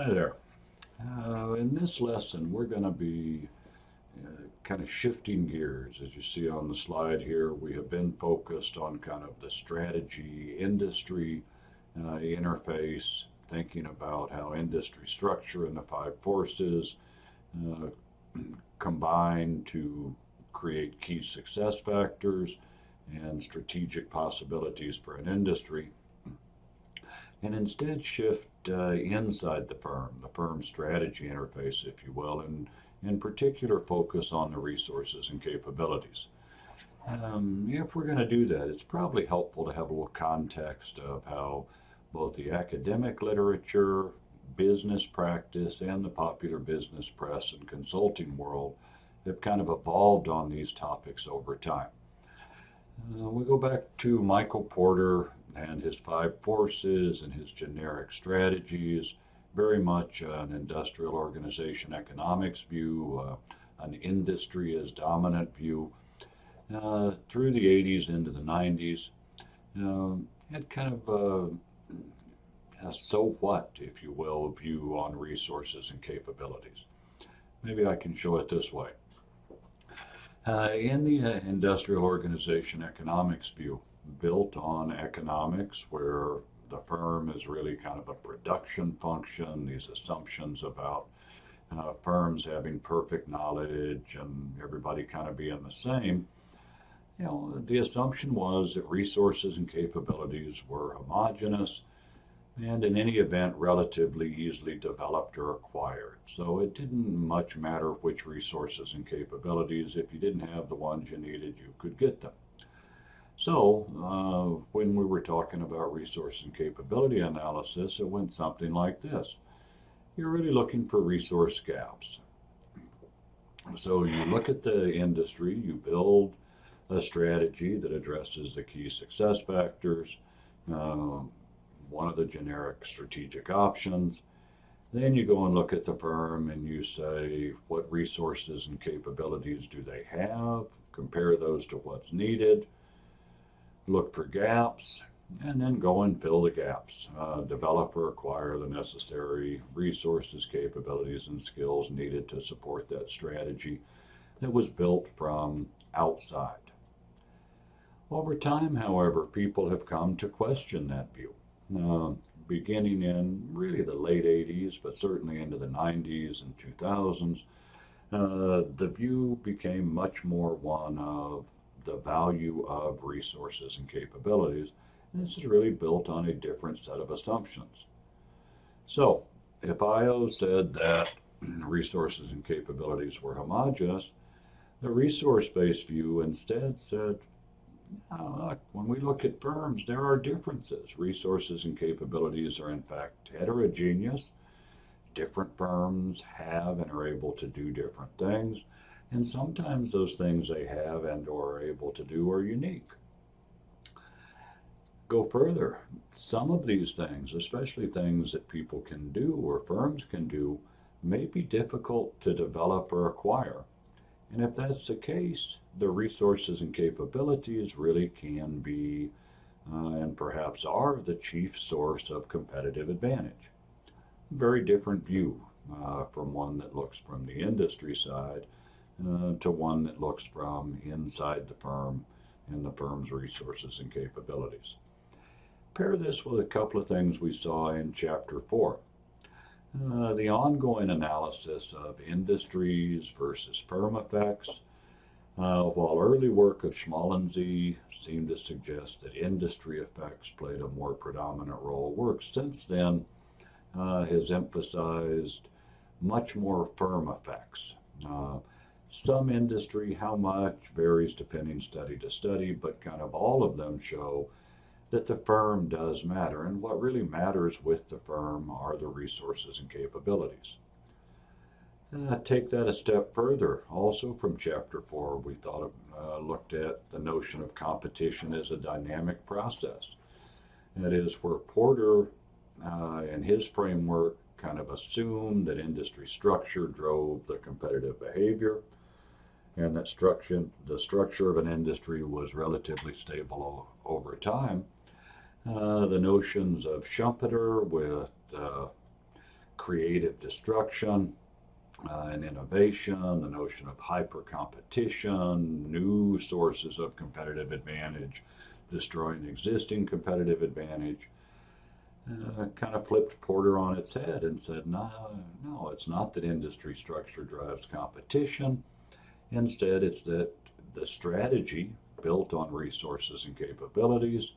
Hi there. In this lesson, we're going to be kind of shifting gears. As you see on the slide here, we have been focused on kind of the strategy industry interface, thinking about how industry structure and the five forces uh, combine to create key success factors and strategic possibilities for an industry, and instead shift inside the firm strategy interface, if you will, and in particular focus on the resources and capabilities. If we're going to do that, it's probably helpful to have a little context of how both the academic literature, business practice, and the popular business press and consulting world have kind of evolved on these topics over time. We go back to Michael Porter and his five forces and his generic strategies, very much an industrial organization economics view, an industry as dominant view. Through the 80s into the 90s, uh, had kind of a so what, if you will, view on resources and capabilities. Maybe I can show it this way. In the industrial organization economics view, built on economics, where the firm is really kind of a production function, these assumptions about firms having perfect knowledge and everybody kind of being the same. The assumption was that resources and capabilities were homogeneous and in any event relatively easily developed or acquired. So it didn't much matter which resources and capabilities. If you didn't have the ones you needed, you could get them. So when we were talking about resource and capability analysis, it went something like this. You're really looking for resource gaps. So you look at the industry, you build a strategy that addresses the key success factors, uh, one of the generic strategic options. Then you go and look at the firm and you say, what resources and capabilities do they have? Compare those to what's needed. Look for gaps, and then go and fill the gaps. Develop or acquire the necessary resources, capabilities, and skills needed to support that strategy that was built from outside. Over time, however, people have come to question that view. Uh, Beginning in really the late 80s, but certainly into the 90s and 2000s, the view became much more one of the value of resources and capabilities. And this is really built on a different set of assumptions. So, if IO said that resources and capabilities were homogeneous, the resource based view instead said, when we look at firms, there are differences. Resources and capabilities are, in fact, heterogeneous. Different firms have and are able to do different things. And sometimes those things they have and or are able to do are unique. Go further. Some of these things, especially things that people can do or firms can do, may be difficult to develop or acquire. And if that's the case, the resources and capabilities really can be and perhaps are the chief source of competitive advantage. Very different view from one that looks from the industry side to one that looks from inside the firm and the firm's resources and capabilities. Pair this with a couple of things we saw in Chapter 4. The ongoing analysis of industries versus firm effects. While early work of Schmalensee seemed to suggest that industry effects played a more predominant role, work since then has emphasized much more firm effects. Some industry, how much varies depending study to study, but kind of all of them show that the firm does matter. And what really matters with the firm are the resources and capabilities. Take that a step further. Also from Chapter 4, we looked at the notion of competition as a dynamic process. That is where Porter and his framework kind of assumed that industry structure drove the competitive behavior and that the structure of an industry was relatively stable over time. The notions of Schumpeter with creative destruction and innovation, the notion of hyper competition, new sources of competitive advantage, destroying existing competitive advantage, kind of flipped Porter on its head and said, no, it's not that industry structure drives competition. Instead, it's that the strategy built on resources and capabilities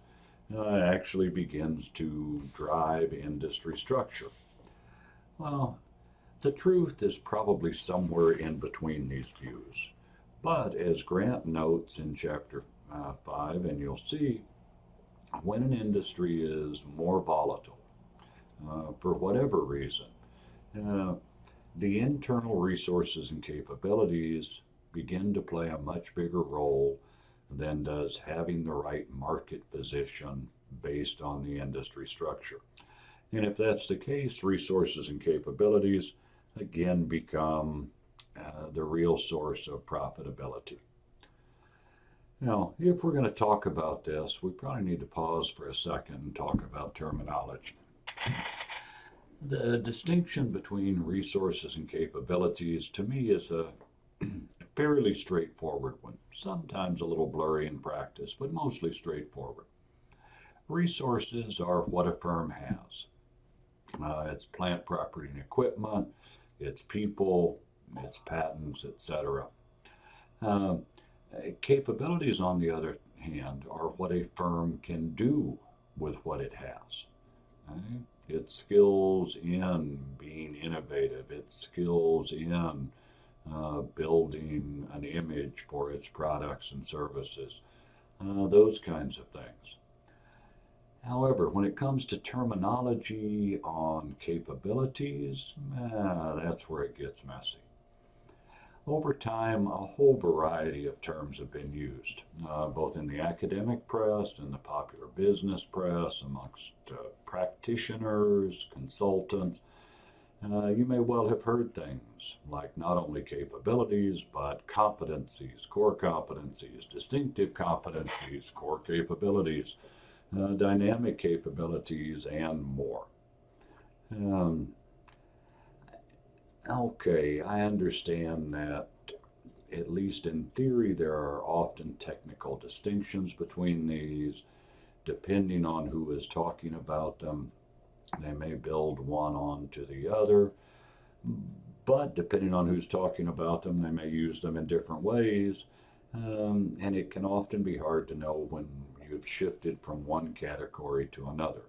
actually begins to drive industry structure. Well, the truth is probably somewhere in between these views. But as Grant notes in chapter 5, and you'll see, when an industry is more volatile, for whatever reason, the internal resources and capabilities begin to play a much bigger role than does having the right market position based on the industry structure. And if that's the case, resources and capabilities again become the real source of profitability. Now, if we're going to talk about this, we probably need to pause for a second and talk about terminology. The distinction between resources and capabilities, to me, is a fairly straightforward one, sometimes a little blurry in practice, but mostly straightforward. Resources are what a firm has. It's plant, property, and equipment, it's people, it's patents, etc. Capabilities, on the other hand, are what a firm can do with what it has. Right? It's skills in being innovative, it's skills in building an image for its products and services, those kinds of things. However, when it comes to terminology on capabilities, that's where it gets messy. Over time, a whole variety of terms have been used, both in the academic press and the popular business press, amongst practitioners, consultants. You may well have heard things like not only capabilities, but competencies, core competencies, distinctive competencies, core capabilities, dynamic capabilities, and more. Okay, I understand that, at least in theory, there are often technical distinctions between these. Depending on who is talking about them, they may build one onto the other, but depending on who's talking about them, they may use them in different ways, and it can often be hard to know when you've shifted from one category to another.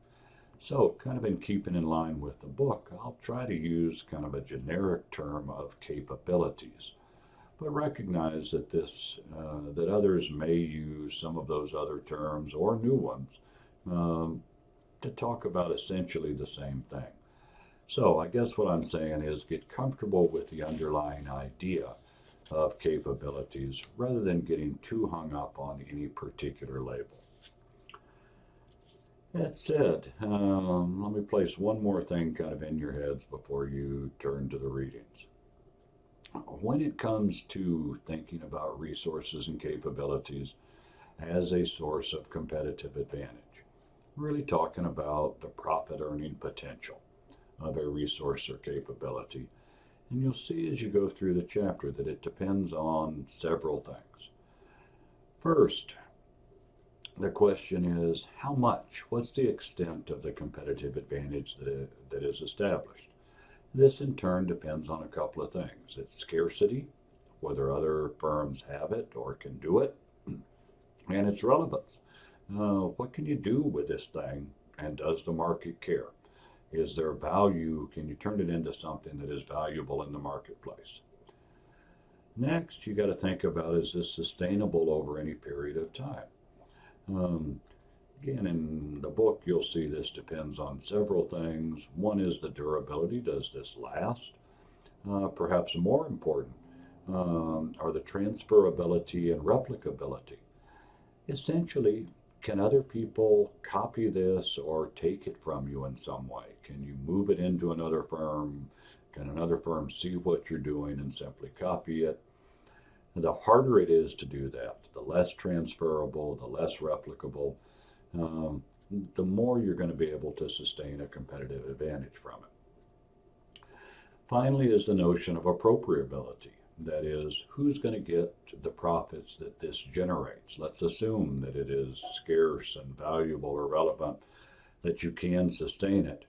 So, kind of in keeping in line with the book, I'll try to use kind of a generic term of capabilities, but recognize that that others may use some of those other terms or new ones to talk about essentially the same thing. So I guess what I'm saying is get comfortable with the underlying idea of capabilities rather than getting too hung up on any particular label. That said, let me place one more thing kind of in your heads before you turn to the readings. When it comes to thinking about resources and capabilities as a source of competitive advantage, really talking about the profit earning potential of a resource or capability. And you'll see as you go through the chapter that it depends on several things. First, the question is how much? What's the extent of the competitive advantage that is established? This in turn depends on a couple of things. Its scarcity, whether other firms have it or can do it, and its relevance. What can you do with this thing, and does the market care? Is there value? Can you turn it into something that is valuable in the marketplace? Next, you got to think about, is this sustainable over any period of time? Again, in the book, you'll see this depends on several things. One is the durability. Does this last? Perhaps more important are the transferability and replicability. Essentially, can other people copy this or take it from you in some way? Can you move it into another firm? Can another firm see what you're doing and simply copy it? The harder it is to do that, the less transferable, the less replicable, the more you're going to be able to sustain a competitive advantage from it. Finally, is the notion of appropriability. That is, who's going to get the profits that this generates? Let's assume that it is scarce and valuable or relevant, that you can sustain it.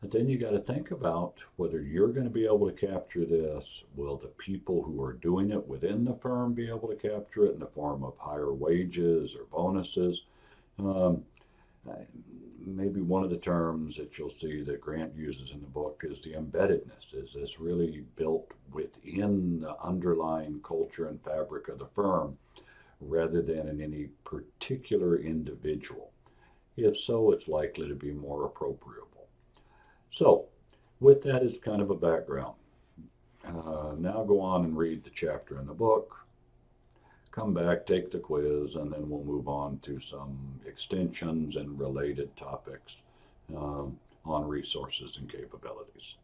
But then you got to think about whether you're going to be able to capture this. Will the people who are doing it within the firm be able to capture it in the form of higher wages or bonuses? Um, Maybe one of the terms that you'll see that Grant uses in the book is the embeddedness. Is this really built within the underlying culture and fabric of the firm rather than in any particular individual? If so, it's likely to be more appropriable. So, with that as kind of a background, now go on and read the chapter in the book. Come back, take the quiz, and then we'll move on to some extensions and related topics on resources and capabilities.